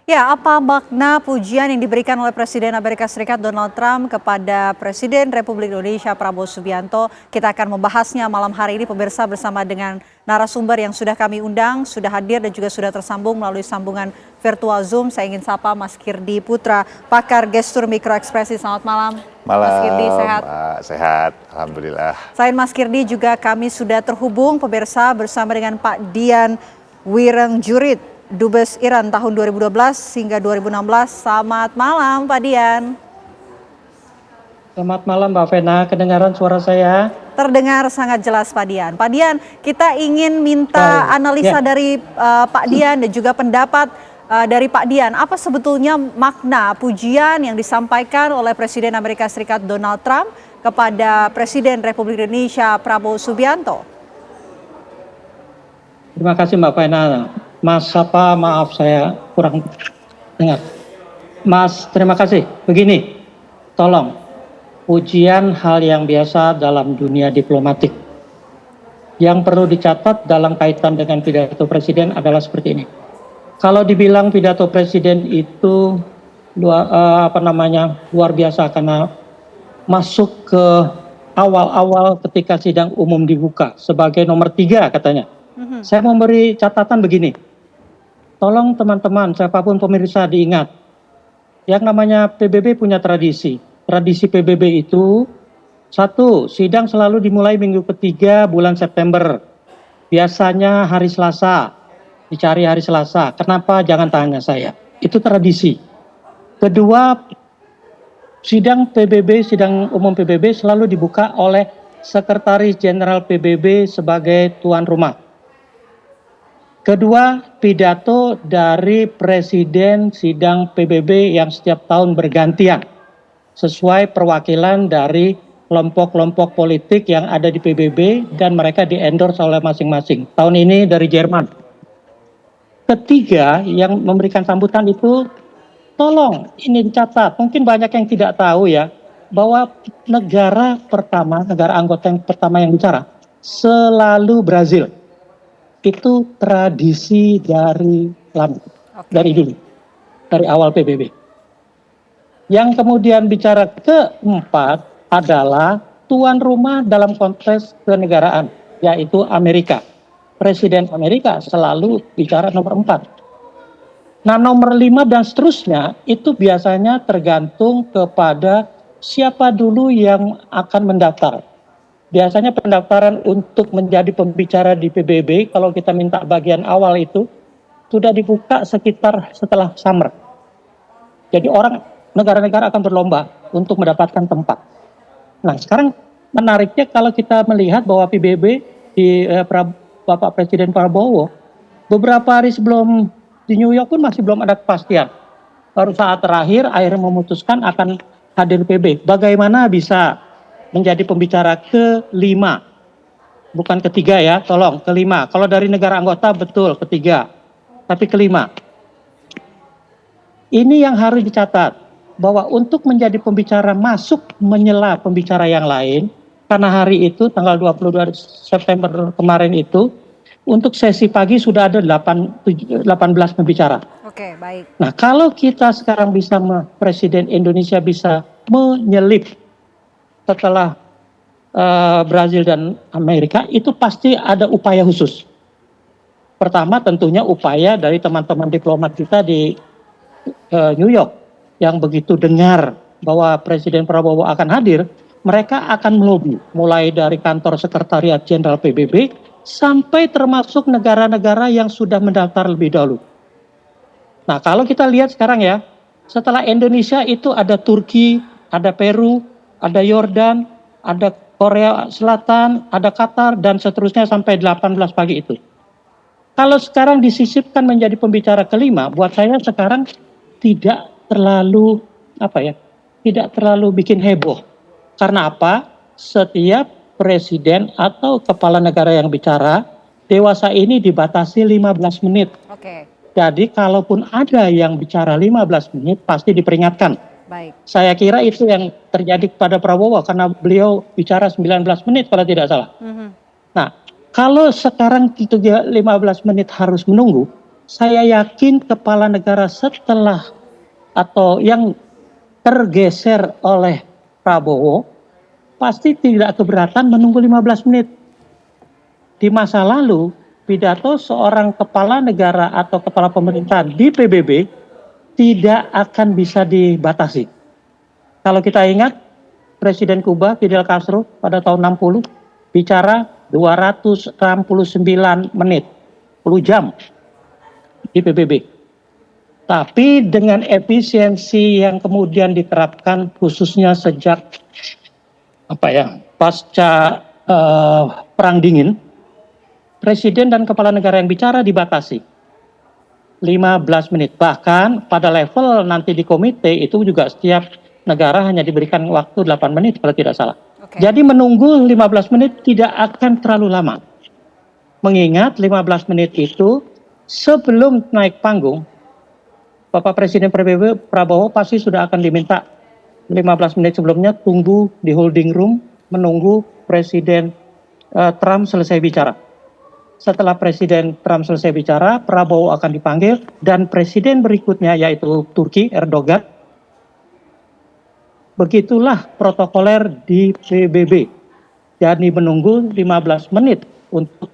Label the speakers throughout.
Speaker 1: Ya, apa makna pujian yang diberikan oleh Presiden Amerika Serikat Donald Trump kepada Presiden Republik Indonesia Prabowo Subianto? Kita akan membahasnya malam hari ini pemirsa bersama dengan narasumber yang sudah kami undang, sudah hadir dan juga sudah tersambung melalui sambungan virtual Zoom. Saya ingin sapa Mas Kirdi Putra, pakar gestur mikroekspresi. Selamat malam. Mas Kirdi, sehat?
Speaker 2: Sehat, alhamdulillah.
Speaker 1: Selain Mas Kirdi juga kami sudah terhubung pemirsa bersama dengan Pak Dian Wirengjurit, Dubes Iran tahun 2012 hingga 2016. Selamat malam Pak Dian.
Speaker 3: Selamat malam Mbak Vena, kedengaran suara saya?
Speaker 1: Terdengar sangat jelas Pak Dian. Pak Dian, kita ingin minta analisa dari Pak Dian dan juga pendapat dari Pak Dian. Apa sebetulnya makna pujian yang disampaikan oleh Presiden Amerika Serikat Donald Trump kepada Presiden Republik Indonesia Prabowo Subianto?
Speaker 3: Terima kasih Mbak Vena. Mas Sapa, maaf saya kurang dengar. Mas, terima kasih. Begini, tolong, pujian hal yang biasa dalam dunia diplomatik. Yang perlu dicatat dalam kaitan dengan pidato Presiden adalah seperti ini. Kalau dibilang pidato Presiden itu luar biasa karena masuk ke awal-awal ketika sidang umum dibuka sebagai nomor 3 katanya. Saya memberi catatan begini, tolong teman-teman, siapapun pemirsa diingat, yang namanya PBB punya tradisi. Tradisi PBB itu, satu, sidang selalu dimulai minggu ketiga bulan September. Biasanya hari Selasa, dicari hari Selasa. Kenapa? Jangan tanya saya. Itu tradisi. Kedua, sidang PBB, sidang umum PBB selalu dibuka oleh Sekretaris Jenderal PBB sebagai tuan rumah. Kedua, pidato dari Presiden sidang PBB yang setiap tahun bergantian sesuai perwakilan dari kelompok-kelompok politik yang ada di PBB dan mereka di-endorse oleh masing-masing. Tahun ini dari Jerman. Ketiga, yang memberikan sambutan itu, tolong ini dicatat, mungkin banyak yang tidak tahu ya, bahwa negara anggota yang pertama yang bicara, selalu Brazil. Itu tradisi dari lama, dari dulu, dari awal PBB. Yang kemudian bicara keempat adalah tuan rumah dalam konteks kenegaraan, yaitu Amerika. Presiden Amerika selalu bicara nomor 4. Nah, nomor 5 dan seterusnya itu biasanya tergantung kepada siapa dulu yang akan mendaftar. Biasanya pendaftaran untuk menjadi pembicara di PBB, kalau kita minta bagian awal itu, sudah dibuka sekitar setelah summer. Jadi negara-negara akan berlomba untuk mendapatkan tempat. Nah, sekarang menariknya kalau kita melihat bahwa PBB di Bapak Presiden Prabowo, beberapa hari sebelum di New York pun masih belum ada kepastian. Baru saat terakhir akhirnya memutuskan akan hadir PBB. Bagaimana bisa menjadi pembicara ke-5, bukan ketiga ya, tolong ke-5. Kalau dari negara anggota betul ketiga, tapi ke-5. Ini yang harus dicatat, bahwa untuk menjadi pembicara masuk menyela pembicara yang lain, karena hari itu tanggal 22 September kemarin itu, untuk sesi pagi sudah ada 18 pembicara.
Speaker 1: Oke, baik.
Speaker 3: Nah, kalau kita sekarang Presiden Indonesia bisa menyelip setelah Brazil dan Amerika, itu pasti ada upaya khusus. Pertama tentunya upaya dari teman-teman diplomat kita di New York, yang begitu dengar bahwa Presiden Prabowo akan hadir, mereka akan melobi, mulai dari kantor Sekretariat Jenderal PBB, sampai termasuk negara-negara yang sudah mendaftar lebih dahulu. Nah, kalau kita lihat sekarang ya, setelah Indonesia itu ada Turki, ada Peru, ada Yordan, ada Korea Selatan, ada Qatar, dan seterusnya sampai 18 pagi itu. Kalau sekarang disisipkan menjadi pembicara ke-5, buat saya sekarang tidak terlalu tidak terlalu bikin heboh. Karena apa? Setiap presiden atau kepala negara yang bicara, dewasa ini dibatasi 15 menit.
Speaker 1: Oke.
Speaker 3: Jadi kalaupun ada yang bicara 15 menit, pasti diperingatkan.
Speaker 1: Baik.
Speaker 3: Saya kira itu yang terjadi kepada Prabowo karena beliau bicara 19 menit kalau tidak salah. Nah, kalau sekarang 15 menit harus menunggu, saya yakin kepala negara setelah atau yang tergeser oleh Prabowo pasti tidak keberatan menunggu 15 menit. Di masa lalu, pidato seorang kepala negara atau kepala pemerintahan di PBB tidak akan bisa dibatasi. Kalau kita ingat, Presiden Kuba Fidel Castro pada tahun 60 bicara 269 menit, 10 jam di PBB. Tapi dengan efisiensi yang kemudian diterapkan khususnya sejak pasca Perang Dingin, Presiden dan kepala negara yang bicara dibatasi 15 menit. Bahkan pada level nanti di komite itu juga setiap negara hanya diberikan waktu 8 menit kalau tidak salah.
Speaker 1: Okay.
Speaker 3: Jadi menunggu 15 menit tidak akan terlalu lama. Mengingat 15 menit itu sebelum naik panggung, Bapak Presiden PBB Prabowo pasti sudah akan diminta 15 menit sebelumnya tunggu di holding room menunggu Presiden Trump selesai bicara. Setelah Presiden Trump selesai bicara, Prabowo akan dipanggil dan presiden berikutnya yaitu Turki Erdogan. Begitulah protokoler di PBB. Jadi menunggu 15 menit untuk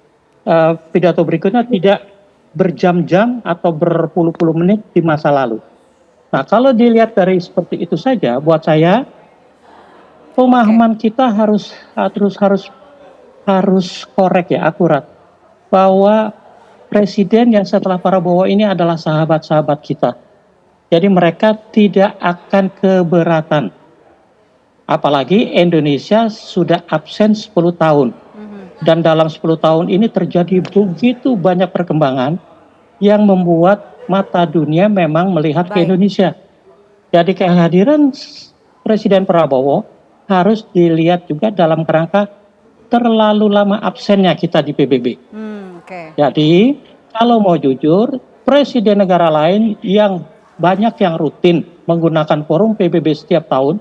Speaker 3: pidato berikutnya, tidak berjam-jam atau berpuluh-puluh menit di masa lalu. Nah, kalau dilihat dari seperti itu saja, buat saya pemahaman kita harus korek ya, akurat, bahwa presiden yang setelah Prabowo ini adalah sahabat-sahabat kita. Jadi mereka tidak akan keberatan. Apalagi Indonesia sudah absen 10 tahun. Dan dalam 10 tahun ini terjadi begitu banyak perkembangan yang membuat mata dunia memang melihat ke Indonesia. Jadi kehadiran Presiden Prabowo harus dilihat juga dalam kerangka terlalu lama absennya kita di PBB. Jadi kalau mau jujur, presiden negara lain yang banyak yang rutin menggunakan forum PBB setiap tahun,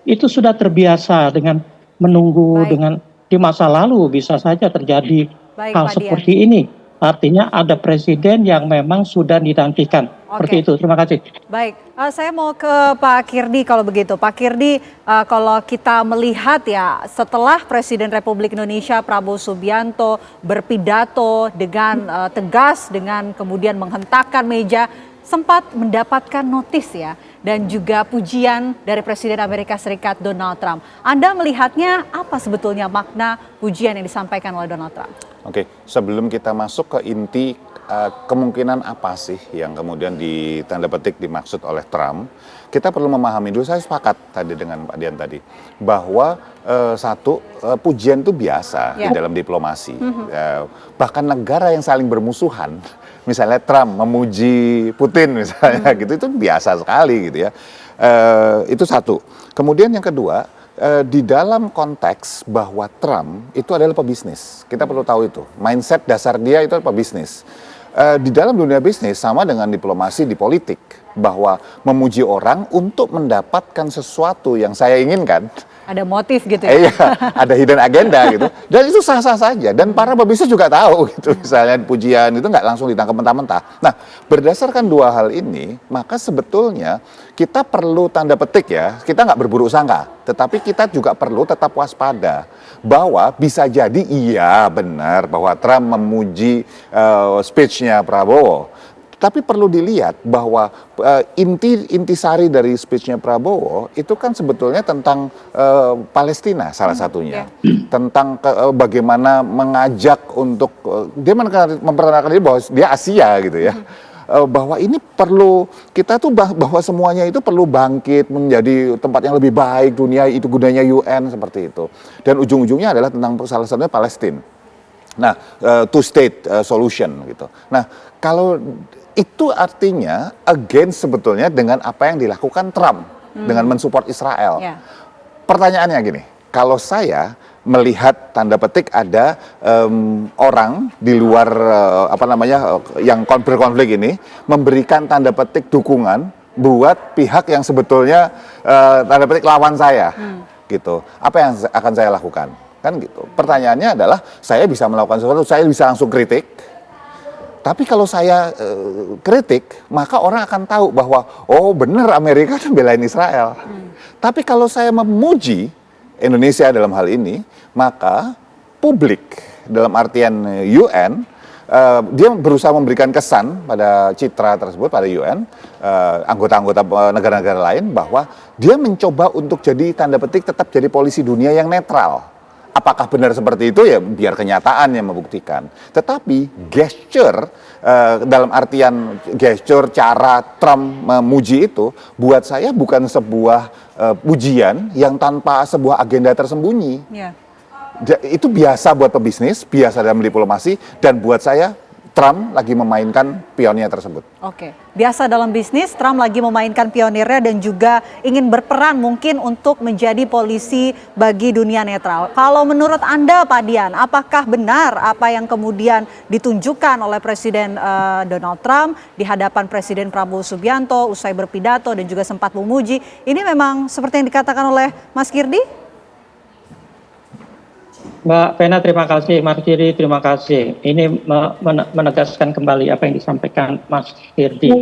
Speaker 3: itu sudah terbiasa dengan menunggu, dengan di masa lalu bisa saja terjadi hal seperti ini. Artinya ada presiden yang memang sudah dinantikan. Seperti itu, terima kasih.
Speaker 1: Baik, saya mau ke Pak Kirdi kalau begitu. Pak Kirdi, kalau kita melihat ya setelah Presiden Republik Indonesia Prabowo Subianto berpidato dengan tegas, dengan kemudian menghentakkan meja, sempat mendapatkan notis ya dan juga pujian dari Presiden Amerika Serikat Donald Trump. Anda melihatnya apa sebetulnya makna pujian yang disampaikan oleh Donald Trump?
Speaker 2: Oke, sebelum kita masuk ke inti kemungkinan apa sih yang kemudian ditanda petik dimaksud oleh Trump, kita perlu memahami dulu. Saya sepakat tadi dengan Pak Dian tadi bahwa pujian itu biasa di dalam diplomasi. Bahkan negara yang saling bermusuhan, misalnya Trump memuji Putin misalnya gitu, itu biasa sekali gitu ya. Itu satu. Kemudian yang kedua, di dalam konteks bahwa Trump itu adalah pebisnis. Kita perlu tahu itu. Mindset dasar dia itu pebisnis. Di dalam dunia bisnis sama dengan diplomasi di politik, bahwa memuji orang untuk mendapatkan sesuatu yang saya inginkan.
Speaker 1: Ada motif gitu ya?
Speaker 2: Iya, ada hidden agenda gitu. Dan itu sah-sah saja. Dan para pebisnis juga tahu gitu. Misalnya pujian itu nggak langsung ditangkap mentah-mentah. Nah, berdasarkan dua hal ini, maka sebetulnya kita perlu tanda petik ya, kita nggak berburuk sangka. Tetapi kita juga perlu tetap waspada. Bahwa bisa jadi iya benar bahwa Trump memuji speech-nya Prabowo. Tapi perlu dilihat bahwa intisari dari speech-nya Prabowo itu kan sebetulnya tentang Palestina salah satunya. Tentang bagaimana mengajak untuk, dia memperkenalkan diri bahwa dia Asia gitu ya. Bahwa ini perlu, kita tuh bahwa semuanya itu perlu bangkit menjadi tempat yang lebih baik, dunia itu gunanya UN seperti itu. Dan ujung-ujungnya adalah tentang salah satunya Palestina. Nah, two state solution gitu. Nah, kalau itu artinya against sebetulnya dengan apa yang dilakukan Trump dengan mensupport Israel. Pertanyaannya gini, kalau saya melihat tanda petik ada orang di luar yang berkonflik ini memberikan tanda petik dukungan buat pihak yang sebetulnya tanda petik lawan saya, gitu. Apa yang akan saya lakukan? Kan gitu. Pertanyaannya adalah saya bisa melakukan sesuatu, saya bisa langsung kritik. Tapi kalau saya kritik, maka orang akan tahu bahwa oh benar Amerika tuh belain Israel. Tapi kalau saya memuji Indonesia dalam hal ini, maka publik dalam artian UN, dia berusaha memberikan kesan pada citra tersebut, pada UN, anggota-anggota negara-negara lain, bahwa dia mencoba untuk jadi tanda petik tetap jadi polisi dunia yang netral. Apakah benar seperti itu ya biar kenyataan yang membuktikan. Tetapi gesture dalam artian gesture cara Trump memuji itu buat saya bukan sebuah pujian yang tanpa sebuah agenda tersembunyi.
Speaker 1: Ya.
Speaker 2: Itu biasa buat pebisnis, biasa dalam diplomasi, dan buat saya Trump lagi memainkan pionnya tersebut.
Speaker 1: Oke, biasa dalam bisnis, Trump lagi memainkan pionirnya dan juga ingin berperan mungkin untuk menjadi polisi bagi dunia netral. Kalau menurut Anda, Pak Dian, apakah benar apa yang kemudian ditunjukkan oleh Presiden Donald Trump di hadapan Presiden Prabowo Subianto usai berpidato dan juga sempat memuji, ini memang seperti yang dikatakan oleh Mas Kirdi?
Speaker 3: Mbak Pena, terima kasih. Mas Kirdi, terima kasih. Ini menegaskan kembali apa yang disampaikan Mas Kirdi.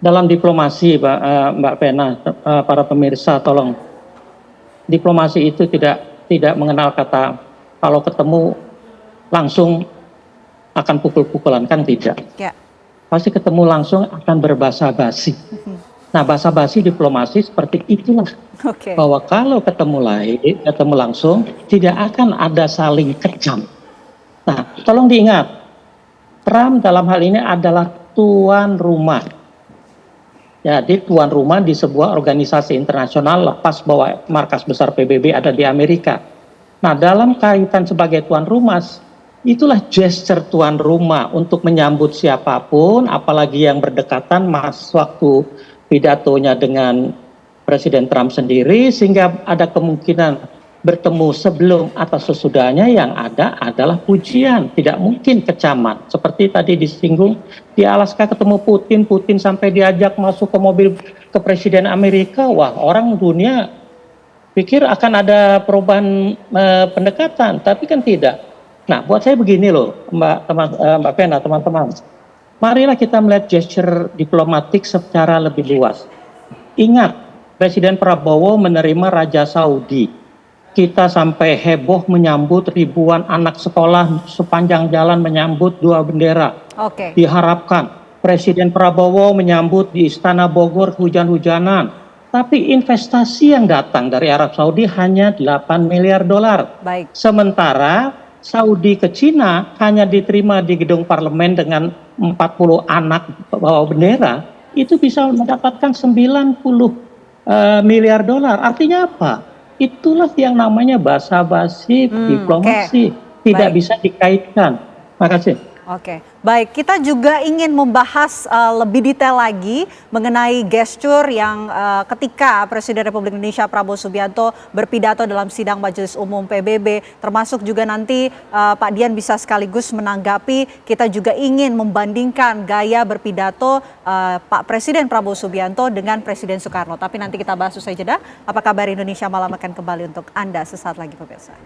Speaker 3: Dalam diplomasi, Mbak Pena, para pemirsa, tolong. Diplomasi itu tidak mengenal kata kalau ketemu langsung akan pukul-pukulan, kan tidak.
Speaker 1: Ya.
Speaker 3: Pasti ketemu langsung akan berbasa-basi. Nah, basa-basi diplomasi seperti itulah.
Speaker 1: Oke.
Speaker 3: Bahwa kalau ketemu langsung tidak akan ada saling kecam. Nah, tolong diingat, Trump dalam hal ini adalah tuan rumah. Jadi tuan rumah di sebuah organisasi internasional, lepas bahwa markas besar PBB ada di Amerika. Nah, dalam kaitan sebagai tuan rumah, itulah gesture tuan rumah untuk menyambut siapapun, apalagi yang berdekatan waktu pidatonya dengan Presiden Trump sendiri, sehingga ada kemungkinan bertemu sebelum atau sesudahnya, yang ada adalah pujian, tidak mungkin kecaman. Seperti tadi disinggung, di Alaska ketemu Putin sampai diajak masuk ke mobil ke Presiden Amerika, wah orang dunia pikir akan ada perubahan pendekatan, tapi kan tidak. Nah, buat saya begini loh, Mbak Pena, teman-teman. Marilah kita melihat gesture diplomatik secara lebih luas. Ingat, Presiden Prabowo menerima Raja Saudi. Kita sampai heboh menyambut ribuan anak sekolah sepanjang jalan menyambut dua bendera.
Speaker 1: Oke.
Speaker 3: Diharapkan Presiden Prabowo menyambut di Istana Bogor hujan-hujanan. Tapi investasi yang datang dari Arab Saudi hanya 8 miliar dolar.
Speaker 1: Baik.
Speaker 3: Sementara Saudi ke Cina hanya diterima di gedung parlemen dengan 40 anak bawa bendera. Itu bisa mendapatkan 90 miliar dolar. Artinya apa? Itulah yang namanya basa-basi diplomasi. Tidak bisa dikaitkan. Makasih.
Speaker 1: Oke, baik. Kita juga ingin membahas lebih detail lagi mengenai gestur yang ketika Presiden Republik Indonesia Prabowo Subianto berpidato dalam sidang Majelis Umum PBB, termasuk juga nanti Pak Dian bisa sekaligus menanggapi. Kita juga ingin membandingkan gaya berpidato Pak Presiden Prabowo Subianto dengan Presiden Soekarno. Tapi nanti kita bahas usai jeda. Apa kabar Indonesia Malam akan kembali untuk Anda sesaat lagi pemirsa.